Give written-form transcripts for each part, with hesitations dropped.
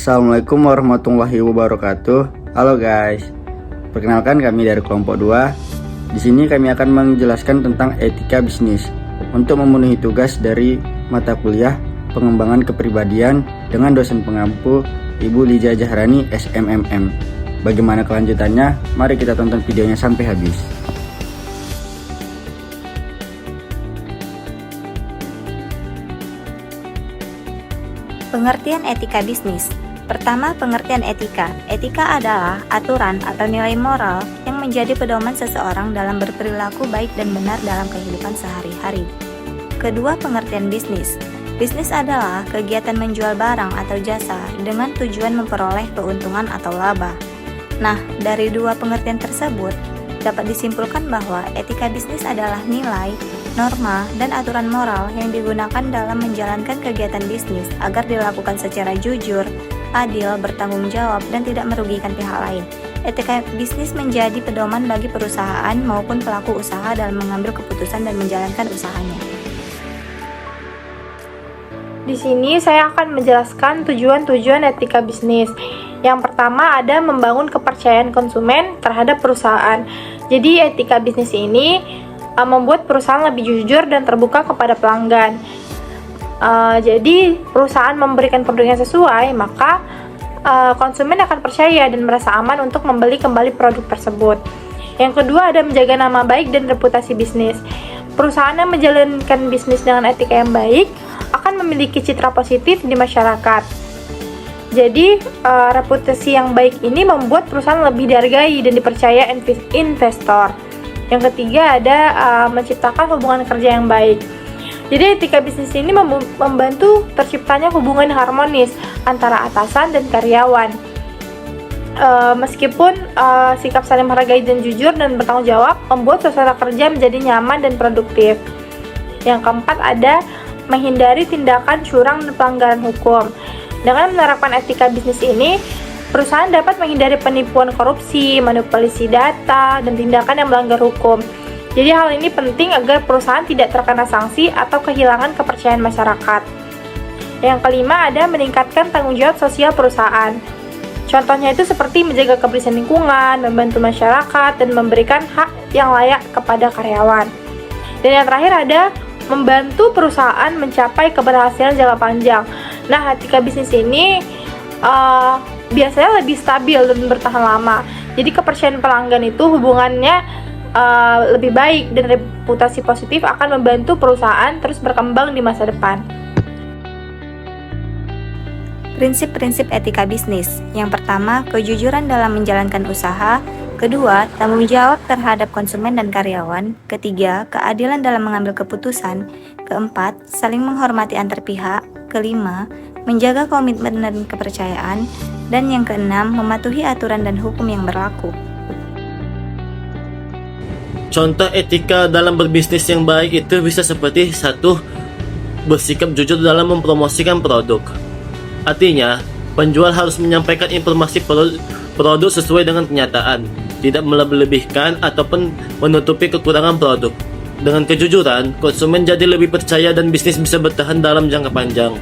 Assalamualaikum warahmatullahi wabarakatuh. Halo guys. Perkenalkan, kami dari kelompok 2. Di sini kami akan menjelaskan tentang etika bisnis untuk memenuhi tugas dari mata kuliah pengembangan kepribadian dengan dosen pengampu Ibu Liza Jahrani SMMM. Bagaimana kelanjutannya? Mari kita tonton videonya sampai habis. Pengertian etika bisnis. Pertama, pengertian etika. Etika adalah aturan atau nilai moral yang menjadi pedoman seseorang dalam berperilaku baik dan benar dalam kehidupan sehari-hari. Kedua, pengertian bisnis. Bisnis adalah kegiatan menjual barang atau jasa dengan tujuan memperoleh keuntungan atau laba. Nah, dari dua pengertian tersebut, dapat disimpulkan bahwa etika bisnis adalah nilai, norma, dan aturan moral yang digunakan dalam menjalankan kegiatan bisnis agar dilakukan secara jujur, adil, bertanggung jawab, dan tidak merugikan pihak lain. Etika bisnis menjadi pedoman bagi perusahaan maupun pelaku usaha dalam mengambil keputusan dan menjalankan usahanya. Di sini saya akan menjelaskan tujuan-tujuan etika bisnis. Yang pertama ada membangun kepercayaan konsumen terhadap perusahaan. Jadi etika bisnis ini membuat perusahaan lebih jujur dan terbuka kepada pelanggan. Jadi perusahaan memberikan produk yang sesuai, maka konsumen akan percaya dan merasa aman untuk membeli kembali produk tersebut. Yang kedua ada menjaga nama baik dan reputasi bisnis. Perusahaan yang menjalankan bisnis dengan etika yang baik akan memiliki citra positif di masyarakat. Jadi reputasi yang baik ini membuat perusahaan lebih dihargai dan dipercaya investor. Yang ketiga ada menciptakan hubungan kerja yang baik. Jadi etika bisnis ini membantu terciptanya hubungan harmonis antara atasan dan karyawan. Meskipun sikap saling menghargai dan jujur dan bertanggung jawab membuat suasana kerja menjadi nyaman dan produktif. Yang keempat ada menghindari tindakan curang dan pelanggaran hukum. Dengan menerapkan etika bisnis ini, perusahaan dapat menghindari penipuan, korupsi, manipulasi data, dan tindakan yang melanggar hukum. Jadi hal ini penting agar perusahaan tidak terkena sanksi atau kehilangan kepercayaan masyarakat. Yang kelima ada meningkatkan tanggung jawab sosial perusahaan. Contohnya itu seperti menjaga kebersihan lingkungan, membantu masyarakat, dan memberikan hak yang layak kepada karyawan. Dan yang terakhir ada membantu perusahaan mencapai keberhasilan jangka panjang. Nah, etika bisnis ini biasanya lebih stabil dan bertahan lama. Jadi kepercayaan pelanggan itu hubungannya lebih baik dan reputasi positif akan membantu perusahaan terus berkembang di masa depan. Prinsip-prinsip etika bisnis. Yang pertama, kejujuran dalam menjalankan usaha. Kedua, tanggung jawab terhadap konsumen dan karyawan. Ketiga, keadilan dalam mengambil keputusan. Keempat, saling menghormati antar pihak. Kelima, menjaga komitmen dan kepercayaan. Dan yang keenam, mematuhi aturan dan hukum yang berlaku. Contoh etika dalam berbisnis yang baik itu bisa seperti 1. Bersikap jujur dalam mempromosikan produk. Artinya, penjual harus menyampaikan informasi produk sesuai dengan kenyataan, tidak melebih-lebihkan ataupun menutupi kekurangan produk. Dengan kejujuran, konsumen jadi lebih percaya dan bisnis bisa bertahan dalam jangka panjang.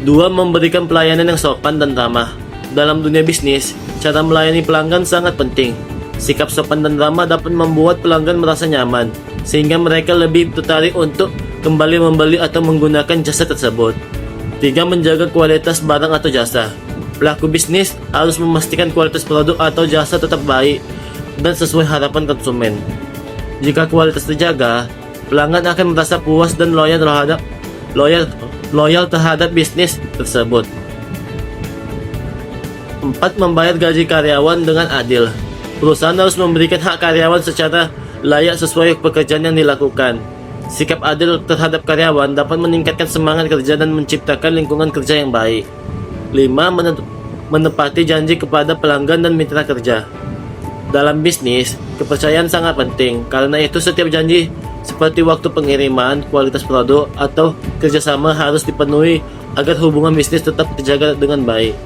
2. Memberikan pelayanan yang sopan dan ramah. Dalam dunia bisnis, cara melayani pelanggan sangat penting. Sikap sopan dan ramah dapat membuat pelanggan merasa nyaman, sehingga mereka lebih tertarik untuk kembali membeli atau menggunakan jasa tersebut. 3. Menjaga kualitas barang atau jasa. Pelaku bisnis harus memastikan kualitas produk atau jasa tetap baik dan sesuai harapan konsumen. Jika kualitas terjaga, pelanggan akan merasa puas dan loyal terhadap bisnis tersebut. 4. Membayar gaji karyawan dengan adil. Perusahaan harus memberikan hak karyawan secara layak sesuai pekerjaan yang dilakukan. Sikap adil terhadap karyawan dapat meningkatkan semangat kerja dan menciptakan lingkungan kerja yang baik. 5. Menepati janji kepada pelanggan dan mitra kerja. Dalam bisnis, kepercayaan sangat penting. Karena itu setiap janji seperti waktu pengiriman, kualitas produk, atau kerjasama harus dipenuhi agar hubungan bisnis tetap terjaga dengan baik.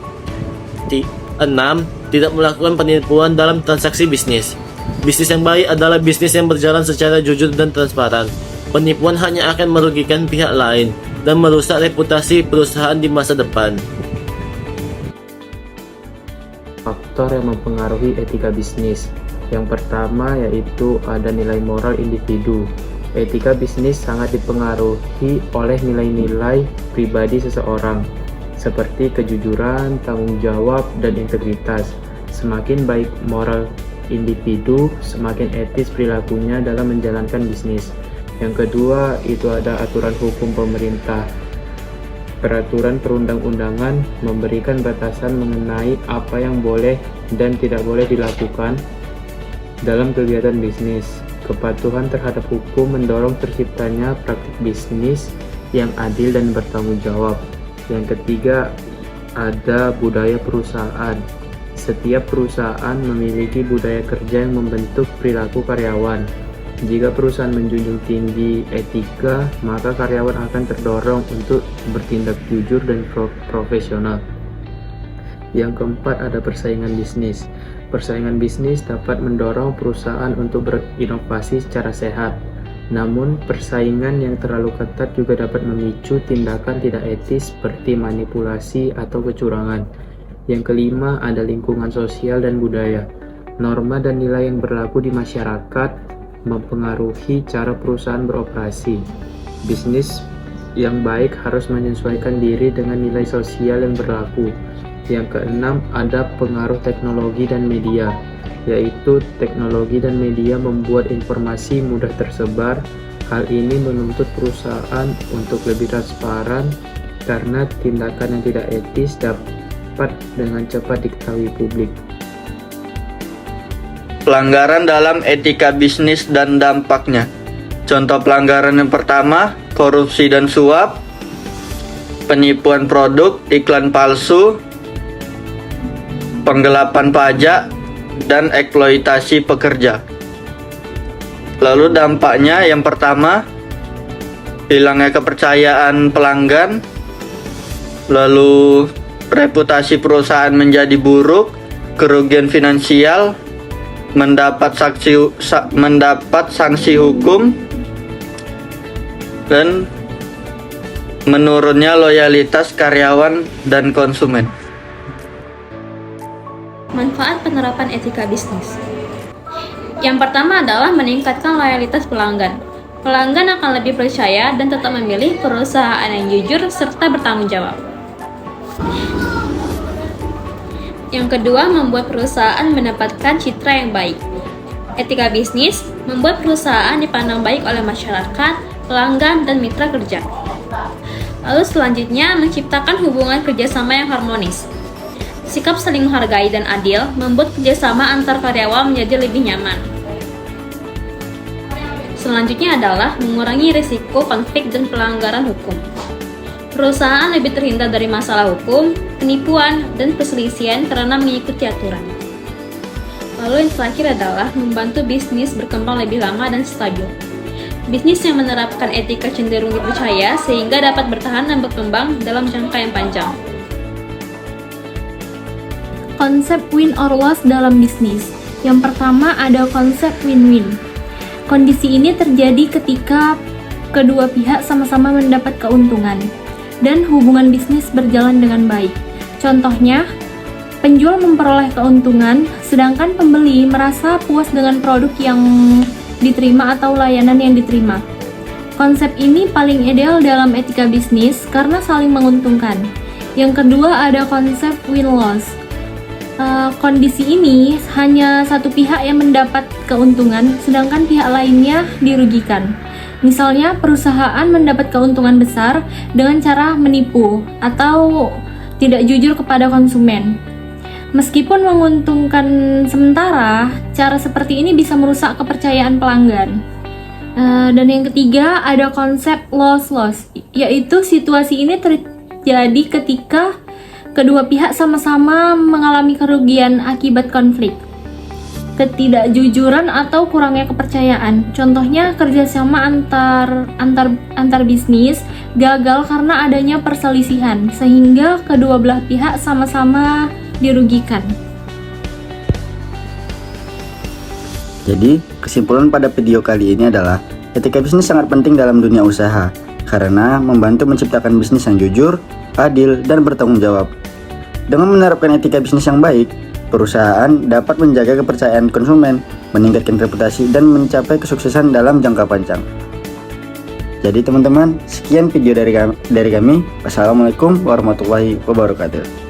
6. Tidak melakukan penipuan dalam transaksi bisnis. Bisnis yang baik adalah bisnis yang berjalan secara jujur dan transparan. Penipuan hanya akan merugikan pihak lain dan merusak reputasi perusahaan di masa depan. faktor yang mempengaruhi etika bisnis. Yang pertama yaitu ada nilai moral individu. Etika bisnis sangat dipengaruhi oleh nilai-nilai pribadi seseorang, seperti kejujuran, tanggung jawab, dan integritas. Semakin baik moral individu, semakin etis perilakunya dalam menjalankan bisnis. Yang kedua, itu ada aturan hukum pemerintah. Peraturan perundang-undangan memberikan batasan mengenai apa yang boleh dan tidak boleh dilakukan dalam kegiatan bisnis. Kepatuhan terhadap hukum mendorong terciptanya praktik bisnis yang adil dan bertanggung jawab. Yang ketiga, ada budaya perusahaan. Setiap perusahaan memiliki budaya kerja yang membentuk perilaku karyawan. Jika perusahaan menjunjung tinggi etika, maka karyawan akan terdorong untuk bertindak jujur dan profesional. Yang keempat, ada persaingan bisnis. Persaingan bisnis dapat mendorong perusahaan untuk berinovasi secara sehat. Namun, persaingan yang terlalu ketat juga dapat memicu tindakan tidak etis seperti manipulasi atau kecurangan. Yang kelima, ada lingkungan sosial dan budaya. Norma dan nilai yang berlaku di masyarakat mempengaruhi cara perusahaan beroperasi. Bisnis yang baik harus menyesuaikan diri dengan nilai sosial yang berlaku. Yang keenam, ada pengaruh teknologi dan media, yaitu teknologi dan media membuat informasi mudah tersebar. Hal ini menuntut perusahaan untuk lebih transparan karena tindakan yang tidak etis dapat dengan cepat diketahui publik. Pelanggaran dalam etika bisnis dan dampaknya. Contoh pelanggaran yang pertama, korupsi dan suap, penipuan produk, iklan palsu, penggelapan pajak, dan eksploitasi pekerja. Lalu dampaknya yang pertama, hilangnya kepercayaan pelanggan, lalu reputasi perusahaan menjadi buruk, kerugian finansial, mendapat sanksi hukum, dan menurunnya loyalitas karyawan dan konsumen. Manfaat penerapan etika bisnis. Yang pertama adalah meningkatkan loyalitas pelanggan. Pelanggan akan lebih percaya dan tetap memilih perusahaan yang jujur serta bertanggung jawab. Yang kedua, membuat perusahaan mendapatkan citra yang baik. Etika bisnis membuat perusahaan dipandang baik oleh masyarakat, pelanggan, dan mitra kerja. Lalu selanjutnya, menciptakan hubungan kerjasama yang harmonis. Sikap saling menghargai dan adil membuat kerjasama antar karyawan menjadi lebih nyaman. Selanjutnya adalah mengurangi risiko konflik dan pelanggaran hukum. Perusahaan lebih terhindar dari masalah hukum, penipuan, dan perselisihan karena mengikuti aturan. Lalu yang terakhir adalah membantu bisnis berkembang lebih lama dan stabil. Bisnis yang menerapkan etika cenderung dipercaya sehingga dapat bertahan dan berkembang dalam jangka yang panjang. Konsep win or loss dalam bisnis. Yang pertama ada konsep win-win. Kondisi ini terjadi ketika kedua pihak sama-sama mendapat keuntungan dan hubungan bisnis berjalan dengan baik. Contohnya, penjual memperoleh keuntungan sedangkan pembeli merasa puas dengan produk yang diterima atau layanan yang diterima. Konsep ini paling ideal dalam etika bisnis karena saling menguntungkan. Yang kedua ada konsep win-loss. Kondisi ini hanya satu pihak yang mendapat keuntungan, sedangkan pihak lainnya dirugikan. Misalnya, perusahaan mendapat keuntungan besar dengan cara menipu atau tidak jujur kepada konsumen. Meskipun menguntungkan sementara, cara seperti ini bisa merusak kepercayaan pelanggan. Dan yang ketiga ada konsep loss-loss, yaitu situasi ini terjadi ketika kedua pihak sama-sama mengalami kerugian akibat konflik, ketidakjujuran atau kurangnya kepercayaan. Contohnya kerjasama antar bisnis gagal karena adanya perselisihan, sehingga kedua belah pihak sama-sama dirugikan. Jadi, kesimpulan pada video kali ini adalah etika bisnis sangat penting dalam dunia usaha karena membantu menciptakan bisnis yang jujur, adil, dan bertanggung jawab. Dengan menerapkan etika bisnis yang baik, perusahaan dapat menjaga kepercayaan konsumen, meningkatkan reputasi, dan mencapai kesuksesan dalam jangka panjang. Jadi teman-teman, sekian video dari kami. Wassalamualaikum warahmatullahi wabarakatuh.